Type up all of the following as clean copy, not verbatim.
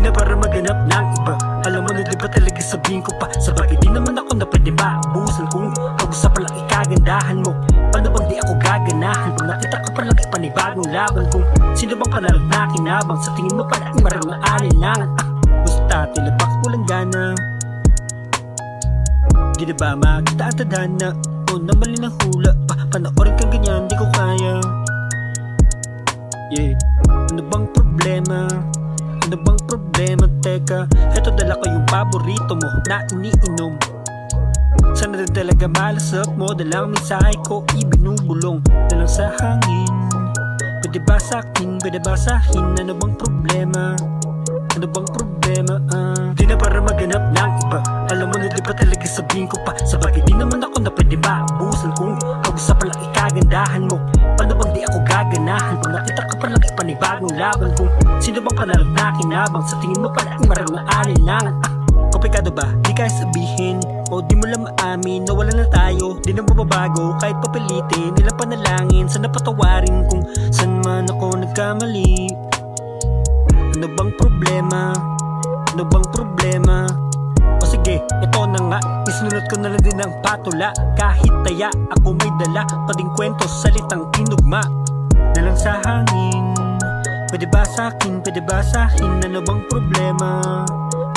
na para maganap ng iba. Alam mo na di ba talaga sabihin ko pa, sa bagay di naman ako na pwede maabusan. Kung pag-usap pa lang ikagandahan mo, paano bang di ako gaganahan? Pag nakita ka pa lang ipanibagong laban. Kung sino bang panalag na kinabang, sa tingin mo pala imarang na alinlangan. Basta tilabak walang gana, di na ba makita ang tadhana? O na mali ng hula pa, panoorin kang ganyan di ko kaya. Yeah, ano bang problema? Ano bang problema? Teka, eto dala ko yung paborito mo na iniinom. Sana na talaga malasap mo, dalang mensahe ko ibinubulong dalang sa hangin. Pwede ba sa'kin, pwede ba sa'kin? Ano bang problema? Ano bang problema? Di na para maganap ng iba. Alam mo na di ba talaga sabihin ko pa, sa bagay di naman ako na pwede maabusan. Kung pag-usap pa lang ikagandahan mo, paano bang di ako gaganahan? Pag nakita ka pa lang ipanibagong laban. Kung sino bang panalag na kinabang, sa tingin mo pala imarang na alinlangan. Komplikado ba? Di kaya sabihin o di mo lang maamin na wala na tayo, di na mababago kahit papilitin nilang panalangin. Sana patawarin kung saan man ako nagkamali. Ano bang problema? Ano bang problema? O sige, ito na nga, isinunod ko na lang din ang patula. Kahit taya, ako may dala pa ding kwento, salitang inugma na lang sa hangin. Pwede ba sa'kin, pwede ba sa'kin? Ano bang problema?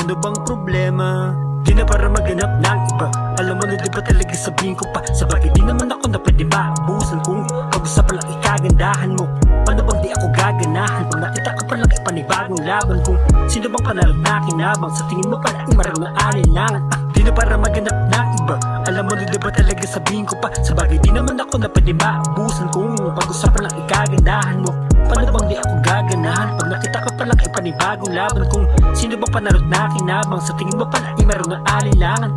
Ano bang problema? Di na para maganap ng iba. Alam mo na di ba talaga sabihin ko pa, sa bagay di naman ako na pwede maabusan. Kung pag-usap pa lang ikagandahan mo, paano bang di ako gaganahan? Pag nakita ka pa lang ipanibagong laban. Kung sino bang panalag na kinabang, sa tingin mo pala imarang na alinlangan. Di na para maganap ng iba. Alam mo na di ba talaga sabihin ko pa, sa bagay di naman ako na pwede maabusan. Kung pag-usap pa lang ikagandahan mo, paano bang di ako gaganahan? Pag nakita ka pa lang ipanibagong laban. Kung sino bang panalag na kinabang, sa tingin mo pala imarang na alinlangan.